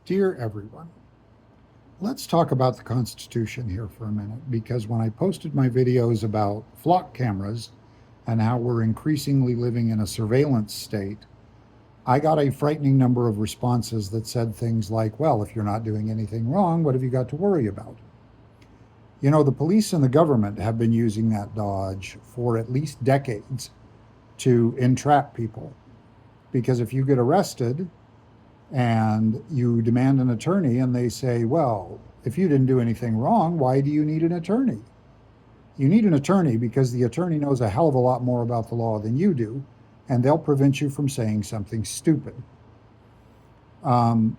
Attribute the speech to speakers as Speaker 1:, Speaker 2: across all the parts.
Speaker 1: Dear everyone, let's talk about the Constitution here for a minute because when I posted my videos about flock cameras and how we're increasingly living in a surveillance state, I got a frightening number of responses that said things like, well, if you're not doing anything wrong, what have you got to worry about? You know, the police and the government have been using that dodge for at least decades to entrap people because if you get arrested, and you demand an attorney, and they say, well, if you didn't do anything wrong, why do you need an attorney? You need an attorney because the attorney knows a hell of a lot more about the law than you do, and they'll prevent you from saying something stupid. Um,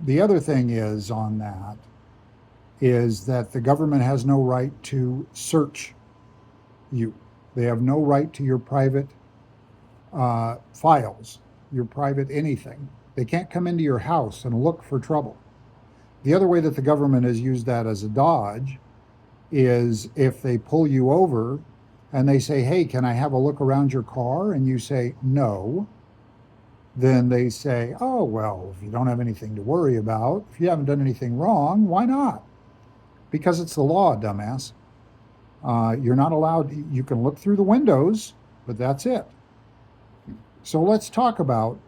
Speaker 1: the other thing is on that is that the government has no right to search you. They have no right to your private files, your private anything. They can't come into your house and look for trouble. The other way that the government has used that as a dodge is if they pull you over and they say, hey, can I have a look around your car? And you say, no. Then they say, oh, well, if you don't have anything to worry about, if you haven't done anything wrong, why not? Because it's the law, dumbass. You're not allowed, you can look through the windows, but that's it. So let's talk about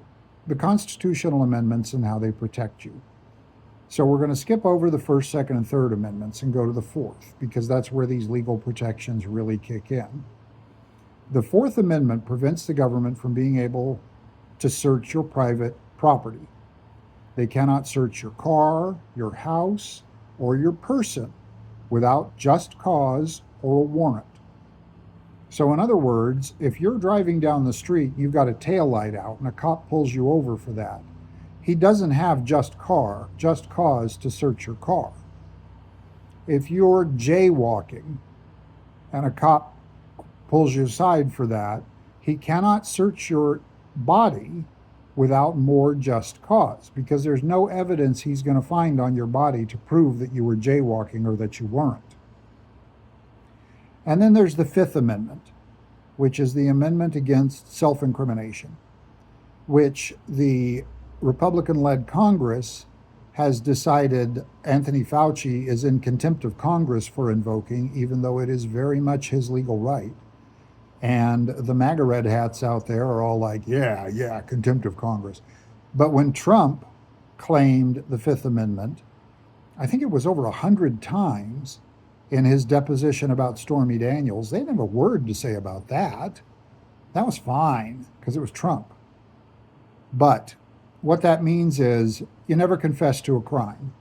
Speaker 1: the constitutional amendments and how they protect you. So we're going to skip over the First, Second, and Third Amendments and go to the Fourth, because that's where these legal protections really kick in. The Fourth Amendment prevents the government from being able to search your private property. They cannot search your car, your house, or your person without just cause or a warrant. So in other words, if you're driving down the street, you've got a tail light out and a cop pulls you over for that, he doesn't have just cause to search your car. If you're jaywalking and a cop pulls you aside for that, he cannot search your body without more just cause, because there's no evidence he's going to find on your body to prove that you were jaywalking or that you weren't. And then there's the Fifth Amendment, which is the amendment against self-incrimination, which the Republican-led Congress has decided Anthony Fauci is in contempt of Congress for invoking, even though it is very much his legal right. And the MAGA red hats out there are all like, yeah, contempt of Congress. But when Trump claimed the Fifth Amendment, I think it was over 100 times in his deposition about Stormy Daniels, they didn't have a word to say about that. That was fine because it was Trump. But what that means is you never confess to a crime.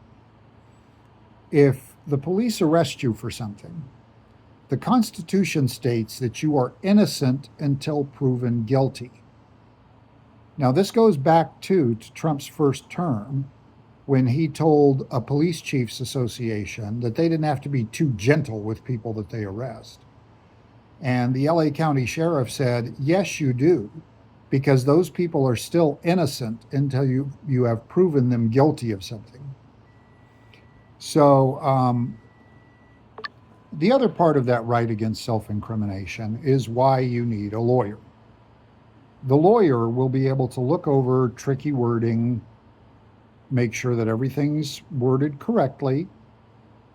Speaker 1: If the police arrest you for something, the Constitution states that you are innocent until proven guilty. Now, this goes back to Trump's first term, when he told a police chiefs association that they didn't have to be too gentle with people that they arrest. And the LA County Sheriff said, yes, you do, because those people are still innocent until you have proven them guilty of something. So the other part of that right against self-incrimination is why you need a lawyer. The lawyer will be able to look over tricky wording, make sure that everything's worded correctly.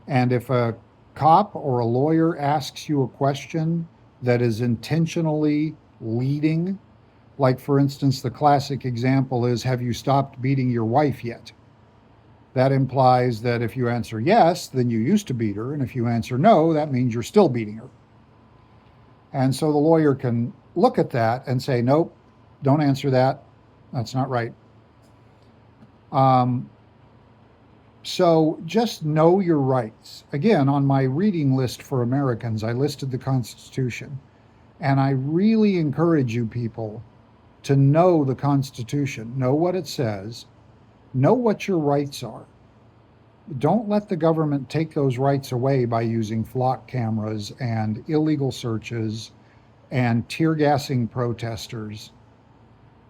Speaker 1: And if a cop or a lawyer asks you a question that is intentionally leading, like for instance, the classic example is, have you stopped beating your wife yet? That implies that if you answer yes, then you used to beat her. And if you answer no, that means you're still beating her. And so the lawyer can look at that and say, nope, don't answer that. That's not right. So just know your rights. Again, on my reading list for Americans, I listed the Constitution. And I really encourage you people to know the Constitution, know what it says, know what your rights are. Don't let the government take those rights away by using flock cameras and illegal searches and tear gassing protesters.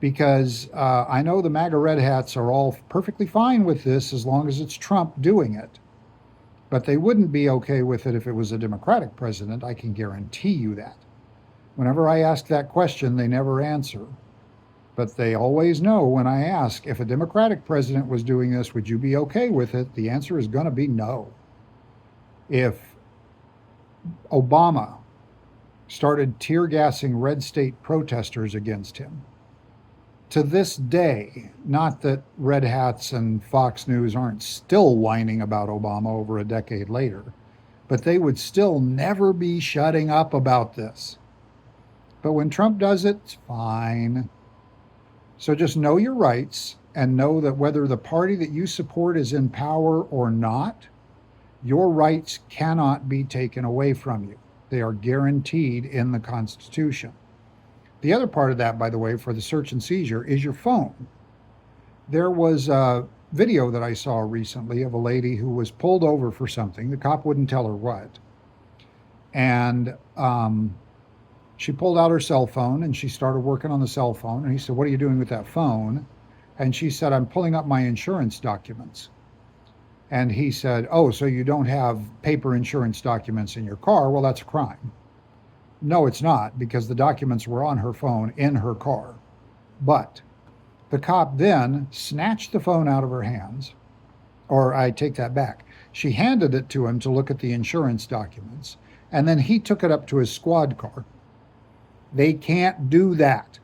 Speaker 1: Because I know the MAGA red hats are all perfectly fine with this as long as it's Trump doing it. But they wouldn't be okay with it if it was a Democratic president. I can guarantee you that. Whenever I ask that question, they never answer. But they always know when I ask, if a Democratic president was doing this, would you be okay with it? The answer is going to be no. If Obama started tear gassing red state protesters against him, to this day, not that Red Hats and Fox News aren't still whining about Obama over a decade later, but they would still never be shutting up about this. But when Trump does it, it's fine. So just know your rights and know that whether the party that you support is in power or not, your rights cannot be taken away from you. They are guaranteed in the Constitution. The other part of that, by the way, for the search and seizure is your phone. There was a video that I saw recently of a lady who was pulled over for something. The cop wouldn't tell her what. And she pulled out her cell phone and she started working on the cell phone. And he said, "What are you doing with that phone?" And she said, "I'm pulling up my insurance documents." And he said, "Oh, so you don't have paper insurance documents in your car? Well, that's a crime." No, it's not, because the documents were on her phone in her car. But the cop then snatched the phone out of her hands, or I take that back. She handed it to him to look at the insurance documents, and then he took it up to his squad car. They can't do that.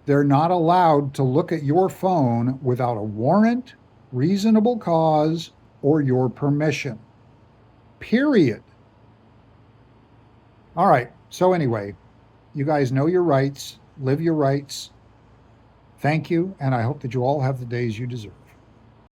Speaker 1: They're not allowed to look at your phone without a warrant, reasonable cause, or your permission. Period. All right. So anyway, you guys know your rights, live your rights. Thank you, and I hope that you all have the days you deserve.